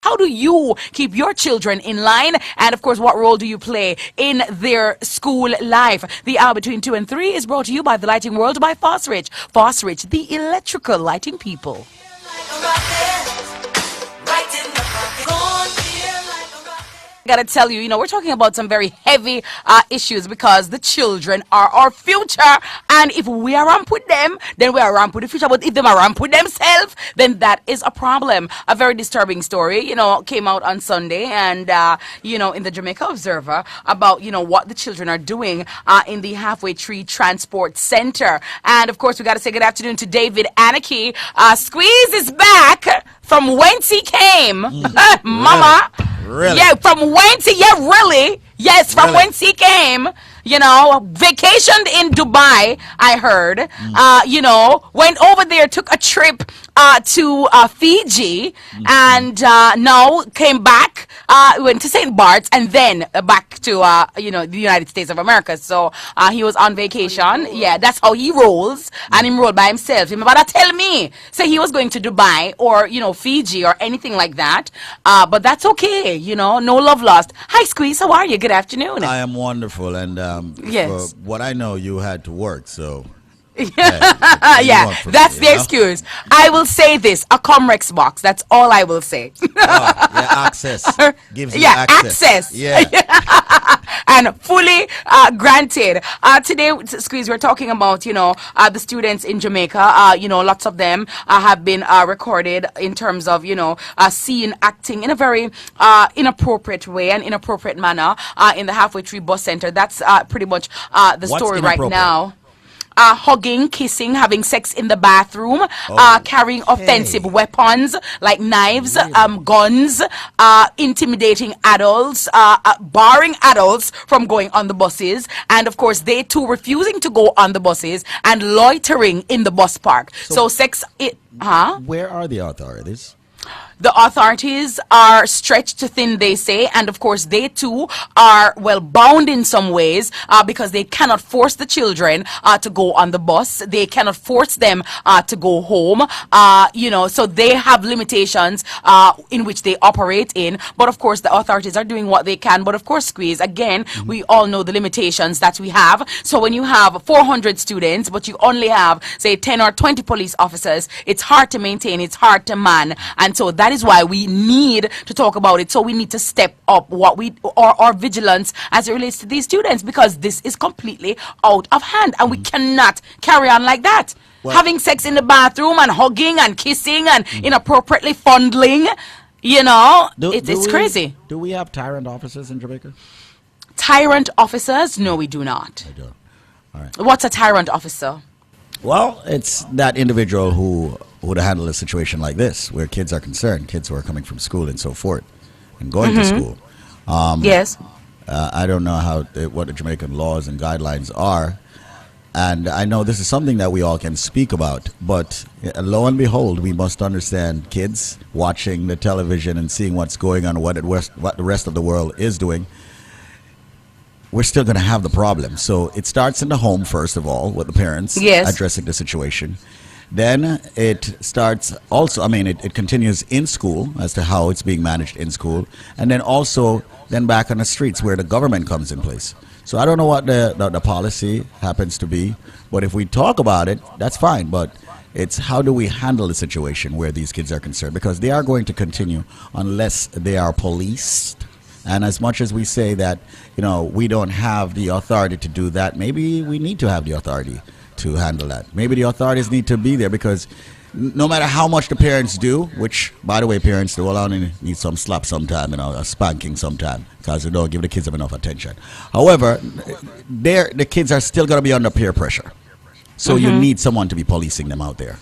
How do you keep your children in line? And of course, what role do you play in their school life? The hour between 2 and 3 is brought to you by the Lighting World by Fosrich. Fosrich, the electrical lighting people. Gotta tell you, we're talking about some very heavy issues because the children are our future, and if we are ramp with them, then we are ramp with the future. But if they are ramp with themselves, then that is a problem. A very disturbing story, came out on Sunday, and in the Jamaica Observer about what the children are doing in the Halfway Tree Transport Center. And of course, we gotta say good afternoon to David Anarchy. Squeeze is back from whence he came, Mama. Really? Yeah, from whence he, really. Yes, from whence he came, vacationed in Dubai, I heard, went over there, took a trip to Fiji, and now came back, went to St. Bart's, and then back to, the United States of America. So he was on vacation. Yeah, that's how he rolls, and he rolled by himself. But tell me, say he was going to Dubai or, Fiji or anything like that, but that's okay, no love lost. Hi, Squeeze, how are you? Good afternoon. I am wonderful, and yes. for what I know, you had to work, so. Yeah, that's the excuse. I will say this: a Comrex box. That's all I will say. Access gives you access. Yeah, and fully granted. Today, Squeeze, we're talking about the students in Jamaica. Lots of them have been recorded in terms of seen acting in a very inappropriate way and inappropriate manner in the Halfway Tree Bus Center. That's pretty much the story right now. Hugging, kissing, having sex in the bathroom, carrying offensive weapons like knives, guns, intimidating adults, barring adults from going on the buses, and of course they too refusing to go on the buses and loitering in the bus park. So sex, Where are the authorities? The authorities are stretched thin, they say, and of course they too are bound in some ways because they cannot force the children to go on the bus. They cannot force them to go home, so they have limitations in which they operate in. But of course the authorities are doing what they can. But of course, Squeeze, again, we all know the limitations that we have. So when you have 400 students, but you only have, say, 10 or 20 police officers, it's hard to maintain, it's hard to man. And so that is why we need to talk about it. So we need to step up our vigilance as it relates to these students, because this is completely out of hand and we cannot carry on like that. Having sex in the bathroom and hugging and kissing and inappropriately fondling, it's crazy. Do we have tyrant officers in Jamaica? Tyrant officers? No, we do not. I don't. All right. What's a tyrant officer? Well, it's that individual who would handle a situation like this, where kids are concerned, kids who are coming from school and so forth, and going to school. Yes. I don't know what the Jamaican laws and guidelines are, and I know this is something that we all can speak about, but lo and behold, we must understand kids watching the television and seeing what's going on, what the rest of the world is doing. We're still going to have the problem. So it starts in the home, first of all, with the parents addressing the situation. Then it starts also, it continues in school as to how it's being managed in school. And then also then back on the streets where the government comes in place. So I don't know what the policy happens to be, but if we talk about it, that's fine. But it's how do we handle the situation where these kids are concerned, because they are going to continue unless they are policed. And as much as we say that, we don't have the authority to do that, maybe we need to have the authority to handle that. Maybe the authorities need to be there, because no matter how much the parents do, which, by the way, parents do only need some slap sometime, a spanking sometime, because they don't give the kids enough attention. However, the kids are still going to be under peer pressure. So you need someone to be policing them out there.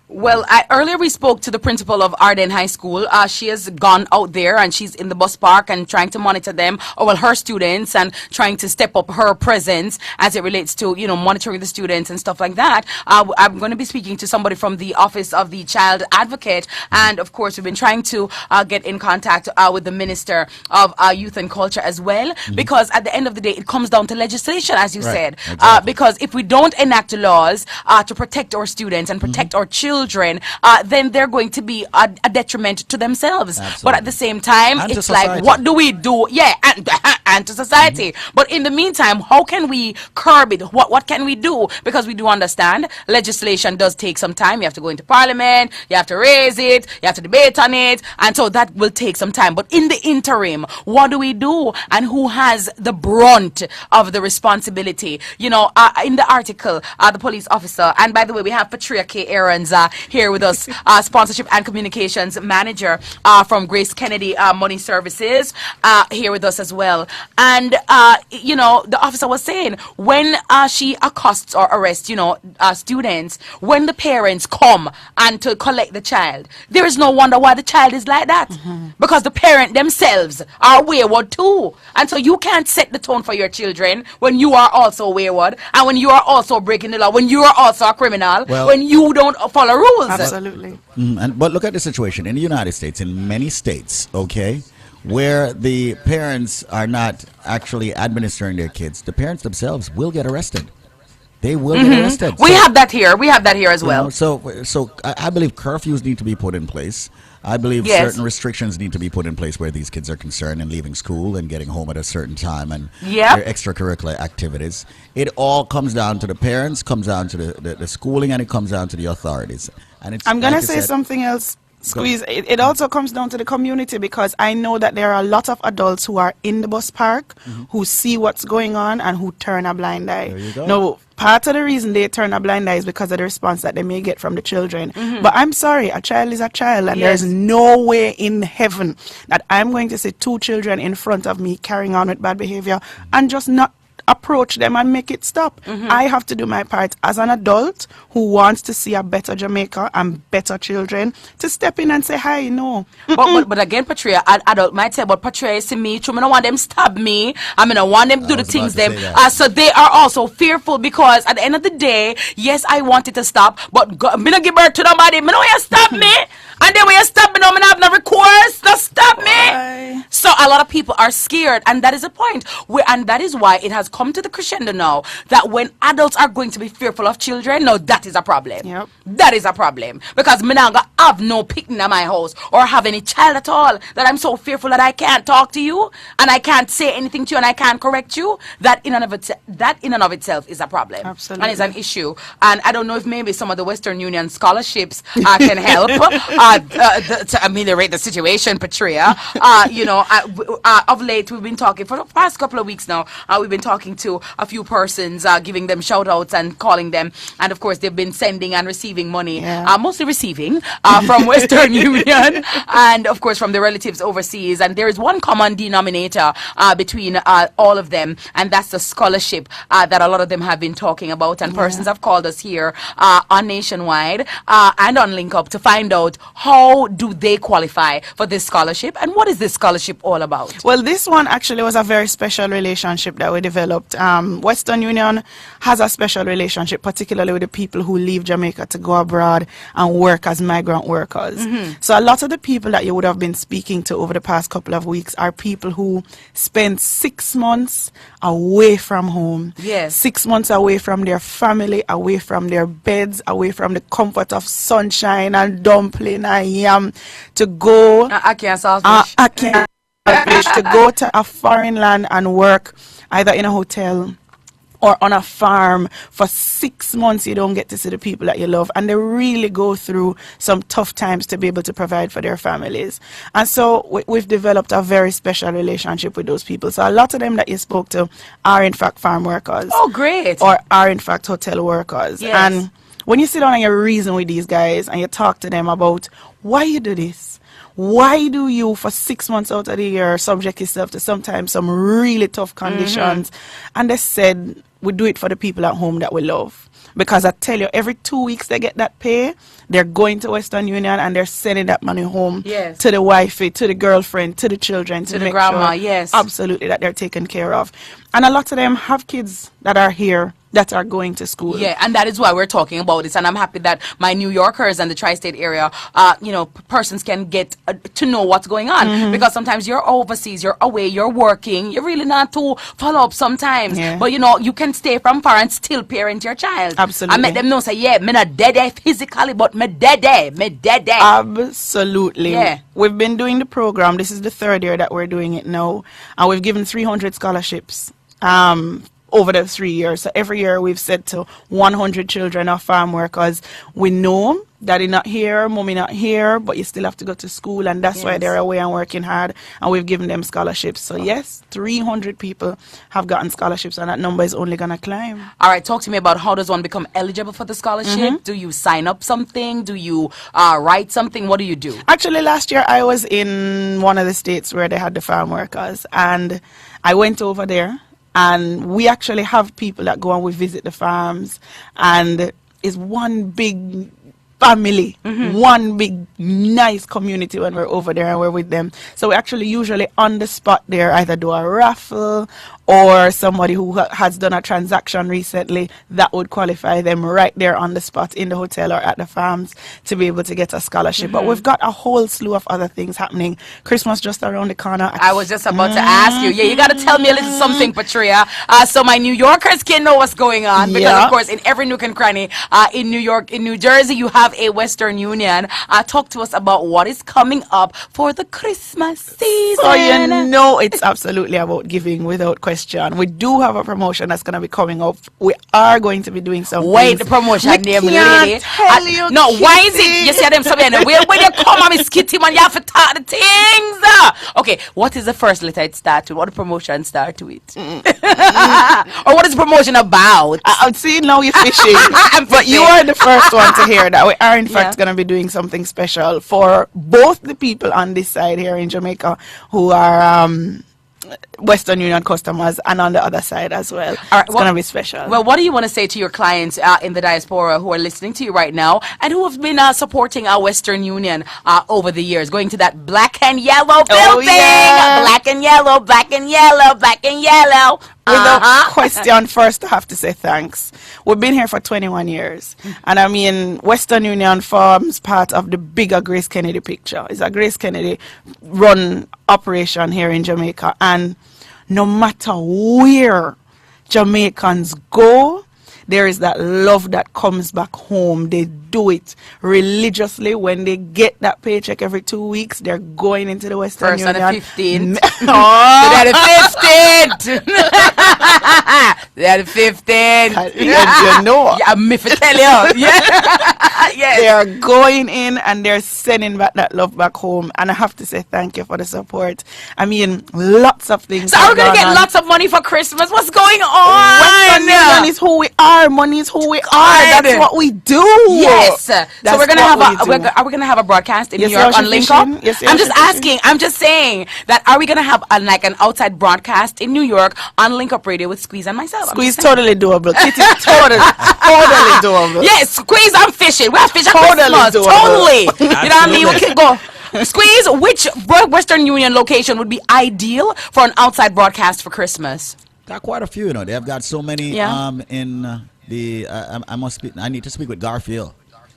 Well, earlier we spoke to the principal of Arden High School. She has gone out there and she's in the bus park and trying to monitor them, her students, and trying to step up her presence as it relates to, monitoring the students and stuff like that. I'm going to be speaking to somebody from the Office of the Child Advocate. And, of course, we've been trying to get in contact with the Minister of Youth and Culture as well, because at the end of the day, it comes down to legislation, as you said. Exactly. Because if we don't enact laws to protect our students and protect our children, children, then they're going to be a detriment to themselves. But Absolutely. at the same time, And to it's like, society. what do we do? Yeah, and to society. But in the meantime, how can we curb it? What can we do? Because we do understand legislation does take some time. You have to go into parliament, you have to raise it, you have to debate on it, and so that will take some time. But in the interim, what do we do? And who has the brunt of the responsibility? You know, in the article, the police officer, and by the way, we have Patria K. Aarons here with us, sponsorship and communications manager from Grace Kennedy Money Services, here with us as well. And, you know, the officer was saying when she accosts or arrests, you know, students, when the parents come and to collect the child, there is no wonder why the child is like that. Because the parent themselves are wayward too. And so you can't set the tone for your children when you are also wayward and when you are also breaking the law, when you are also a criminal, Well- when you don't follow rules. Absolutely. But look at the situation in the United States, in many states, okay, where the parents are not actually administering their kids, the parents themselves will get arrested. They will get arrested. We So, have that here. We have that here as you know, well. so I believe curfews need to be put in place. I believe Yes. certain restrictions need to be put in place where these kids are concerned and leaving school and getting home at a certain time and Yep. their extracurricular activities. It all comes down to the parents, comes down to the schooling, and it comes down to the authorities. And it's I'm going like to you say said- something else. Squeeze. It also comes down to the community because I know that there are a lot of adults who are in the bus park who see what's going on and who turn a blind eye. There you go. Now, part of the reason they turn a blind eye is because of the response that they may get from the children. But I'm sorry, a child is a child, and Yes. there's no way in heaven that I'm going to see two children in front of me carrying on with bad behavior and just not approach them and make it stop. I have to do my part as an adult who wants to see a better Jamaica and better children to step in and say, hi, no. But again, Patria, adult might say, but Patria, see me, true, I don't want them stab me. I mean, I want them to do the was things about to them. say that. So they are also fearful because at the end of the day, yes, I want it to stop, but me not give birth to nobody. Me know you stop me. And then when you stop me, no, me not have no recourse. Don't stop me. Bye. So a lot of people are scared, and that is the point. And that is why it has come to the crescendo now that when adults are going to be fearful of children, no, that is a problem. Yep. That is a problem because me not gonna have no picnic in my house or have any child at all that I'm so fearful that I can't talk to you and I can't say anything to you and I can't correct you. That in and of itself is a problem. Absolutely. And it's an issue. And I don't know if maybe some of the Western Union scholarships can help to ameliorate the situation, Patria. You know, of late we've been talking for the past couple of weeks now. We've been talking to a few persons, giving them shout outs and calling them. And of course, they've been sending and receiving money, Yeah. mostly receiving from Western Union and of course from the relatives overseas. And there is one common denominator between all of them, and that's the scholarship that a lot of them have been talking about. And persons have called us here on Nationwide and on Link Up to find out how do they qualify for this scholarship and what is this scholarship all about. Well, this one actually was a very special relationship that we developed. Western Union has a special relationship, particularly with the people who leave Jamaica to go abroad and work as migrant workers. So a lot of the people that you would have been speaking to over the past couple of weeks are people who spend 6 months away from home. Yes. 6 months away from their family, away from their beds, away from the comfort of sunshine and dumpling and yam to go I can't solve I can't wish to go to a foreign land and work either in a hotel or on a farm for 6 months. You don't get to see the people that you love, and they really go through some tough times to be able to provide for their families. And so we've developed a very special relationship with those people. So a lot of them that you spoke to are in fact farm workers. Oh, great. Or are in fact hotel workers. Yes. And when you sit down and you reason with these guys and you talk to them about why you do this, why do you for 6 months out of the year subject yourself to sometimes some really tough conditions? And they said, we do it for the people at home that we love. Because I tell you, every 2 weeks they get that pay, they're going to Western Union and they're sending that money home Yes. to the wifey, to the girlfriend, to the children, to the make grandma, sure yes. absolutely that they're taken care of. And a lot of them have kids that are here that are going to school. Yeah, and that is why we're talking about this. And I'm happy that my New Yorkers and the tri-state area, persons can get to know what's going on. Mm-hmm. Because sometimes you're overseas, you're away, you're working, you're really not to follow up sometimes. Yeah. But, you can stay from far and still parent your child. Absolutely. I make them know, say, yeah, me not dead physically, but me dead. Absolutely. Yeah. We've been doing the program. This is the third year that we're doing it now. And we've given 300 scholarships over the 3 years. So every year we've said to 100 children of farm workers, we know daddy not here, mommy not here, but you still have to go to school, and that's why Yes. they're away and working hard, and we've given them scholarships. So yes, 300 people have gotten scholarships, and that number is only going to climb. All right, talk to me about how does one become eligible for the scholarship? Mm-hmm. Do you sign up something? Do you write something? What do you do? Actually, last year I was in one of the states where they had the farm workers, and I went over there, and we actually have people that go and we visit the farms, and it's one big family, one big nice community when we're over there and we're with them. So we actually usually on the spot there either do a raffle, or somebody who has done a transaction recently that would qualify them right there on the spot in the hotel or at the farms to be able to get a scholarship. But we've got a whole slew of other things happening. Christmas just around the corner. I was just about to ask you. Yeah, you got to tell me a little something, Patria, so my New Yorkers can know what's going on. Because, Yeah. of course, in every nook and cranny, in New York, in New Jersey, you have a Western Union. Talk to us about what is coming up for the Christmas season. So you know it's absolutely about giving without question. We do have a promotion that's going to be coming up. We are going to be doing some Wait, things. the promotion We name, can't lady. tell you, No, why is Kitty. it? You see them something. When you come on, Miss Kitty, man, you have to talk the things. Okay, what is the first letter it start with? What the promotion start with? Or what is the promotion about? I'm seeing now you're fishing. I'm But you fishing. are the first one to hear that. We are, in fact, Yeah. going to be doing something special for both the people on this side here in Jamaica who are Western Union customers, and on the other side as well. All right, It's going to be special. Well, what do you want to say to your clients in the diaspora who are listening to you right now and who have been supporting our Western Union over the years, going to that black and yellow building? yeah. Black and yellow, black and yellow, black and yellow. Without question, first I have to say thanks. We've been here for 21 years. And I mean, Western Union forms part of the bigger Grace Kennedy picture. It's a Grace Kennedy run operation here in Jamaica. And no matter where Jamaicans go, there is that love that comes back home. They do it religiously. When they get that paycheck every 2 weeks, they're going into the Western First and Union. the 15th. Oh, They're the 15th. They're the 15th. you know. Yeah, me for tell you. Yeah. Yes. They are going in and they're sending back that love back home. And I have to say thank you for the support. I mean, lots of things. So are we going to have get gone on. lots of money for Christmas? What's going on? Western Union is who we are. Money is who we are. That's what we do. Yes. So That's we're gonna what have we do. are we gonna have a broadcast in Yes, New York you're on Link fishing. Up? Yes, I'm you're just fishing. asking. I'm just saying that are we gonna have like an outside broadcast in New York on Link Up Radio with Squeeze and myself? I'm Squeeze just saying. totally doable. It is totally doable. Yes, Squeeze. I'm fishing. We're fishing Totally Christmas. doable. Totally. You know what I mean? We can go. Squeeze. Which Western Union location would be ideal for an outside broadcast for Christmas? Got quite a few, you know. They have got so many Yeah. in the. I need to speak with Garfield.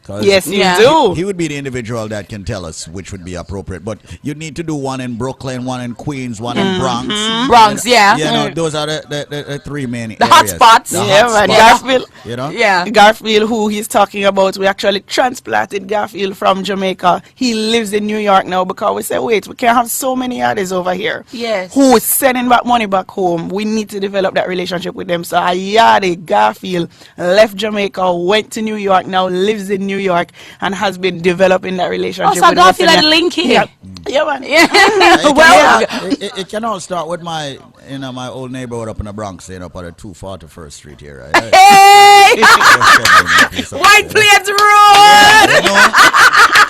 'Cause Yes, you Yeah. do. He would be the individual that can tell us which would be appropriate. But you need to do one in Brooklyn, one in Queens, one in Bronx. Bronx, yeah. You know, those are the three main The areas. hotspots. The Yeah, man. hotspots, Garfield. you know? Yeah. Garfield, who he's talking about, we actually transplanted Garfield from Jamaica. He lives in New York now because we said, wait, we can't have so many artists over here. Yes. Who is sending back money back home. We need to develop that relationship with them. So Ayade Garfield left Jamaica, went to New York, now lives in New York, and has been developing that relationship. so with Garfield Western and Union. Linky. Yeah, yeah, man. It can all start with my old neighborhood up in the Bronx, you know, up at 241st Street here. Right? Hey! Just White Plains Road! You know?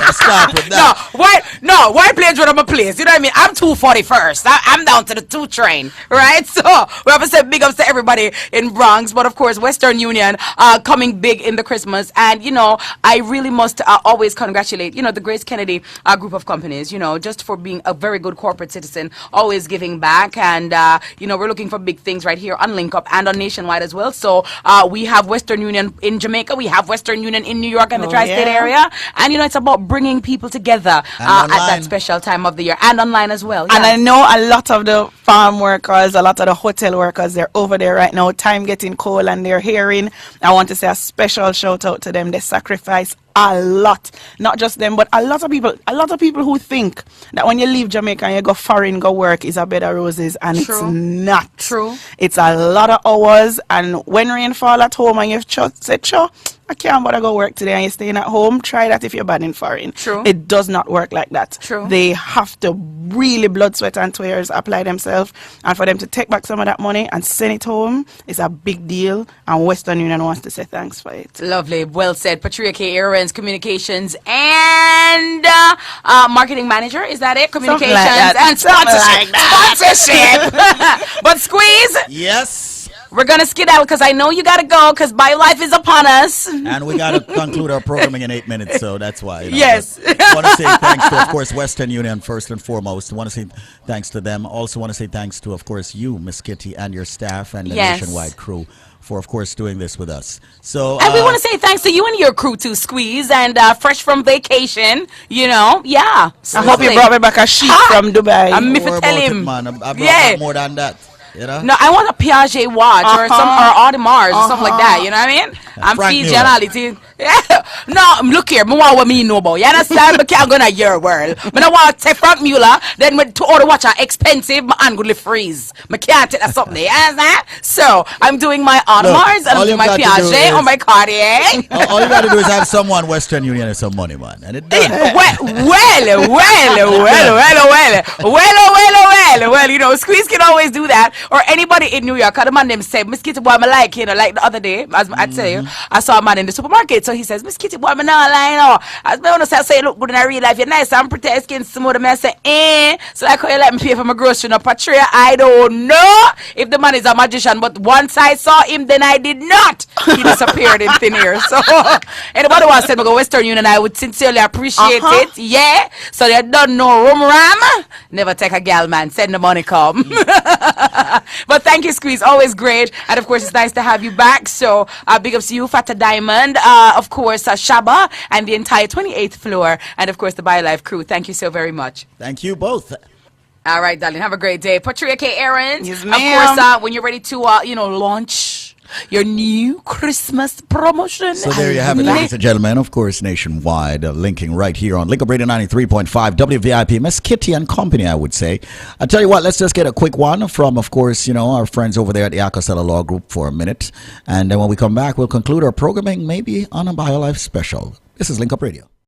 Let's start with No, that. white plains one of my place. You know what I mean? I'm 241st. I'm down to the 2 train, right? So we have to say big ups to everybody in Bronx, but of course Western Union coming big in the Christmas, and I really must always congratulate the Grace Kennedy group of companies, just for being a very good corporate citizen, always giving back, and we're looking for big things right here on Link Up and on Nationwide as well. So we have Western Union in Jamaica, we have Western Union in New York and the tri-state area, and it's about bringing people together at that special time of the year, and online as well. And I know a lot of the farm workers, a lot of the hotel workers, they're over there right now, time getting cold, and they're hearing. I want to say a special shout out to them. They sacrifice a lot, not just them, but a lot of people who think that when you leave Jamaica and you go foreign, go work is a bed of roses, and it's not. True. It's a lot of hours, and when rain fall at home and you've said, sure, I can't bother go work today, and you're staying at home, try that if you're bad in foreign. True. It does not work like that. True. They have to really blood, sweat, and tears apply themselves, and for them to take back some of that money and send it home is a big deal, and Western Union wants to say thanks for it. Lovely, well said. Patria K. Aarons, Communications and Marketing Manager, is that it? Communications and sponsorship. But Squeeze, Yes. we're gonna skedaddle because I know you gotta go because BioLife is upon us. And we got to conclude our programming in 8 minutes, so that's why. Yes. Want to say thanks to, of course, Western Union first and foremost. Want to say thanks to them. Also want to say thanks to, of course, you, Miss Kitty, and your staff and the Yes. Nationwide crew for, of course, doing this with us. So, And we want to say thanks to you and your crew too, Squeeze, and fresh from vacation, yeah. I hope you brought me back a sheet from Dubai. I'm don't me worry for tell about him. it, man. I brought Yeah. back more than that. No, I want a Piaget watch or Audemars or something like that. You know what I mean? I'm Frank Fijian Mueller. reality. Yeah. No, look here. Me want what me know about. You understand? Me can't go to your world. Me don't want to take Frank Mueller. Then me to order watch are expensive. My hand will freeze. Me can't take that something. You understand? So I'm doing my Audemars and all I'm doing you've my got to do Piaget is- or my Cartier. All you got to do is have someone Western Union and some money, man. And it done. Well, Squeeze can always do that. Or anybody in New York. The man them say, Miss Kitty boy, I like, like the other day, as I tell you, I saw a man in the supermarket. So he says, Miss Kitty boy, I'm not lying. As I want to say, look good in real life, you're nice and pretty, skin smooth. I say, so like how you let me pay for my grocery. No, Patria, I don't know if the man is a magician, but once I saw him, then I did not. He disappeared in thin air. So anybody wants to send me go Western Union, I would sincerely appreciate it. Yeah. So they don't know room ram. Never take a gal, man. Send the money come. But thank you, Squeeze. Always great. And of course, it's nice to have you back. So big ups to you, Fata Diamond. Of course, Shaba and the entire 28th floor. And of course, the BioLife crew. Thank you so very much. Thank you both. All right, darling. Have a great day. Patria K. Aarons. Yes, Of ma'am. course, when you're ready to, launch your new Christmas promotion. So there you have it, ladies and gentlemen. Of course, nationwide, linking right here on Link Up Radio 93.5 WVIP. Miss Kitty and company, I would say. I tell you what, let's just get a quick one from, of course, our friends over there at the Acosella Law Group for a minute. And then when we come back, we'll conclude our programming maybe on a BioLife special. This is Link Up Radio.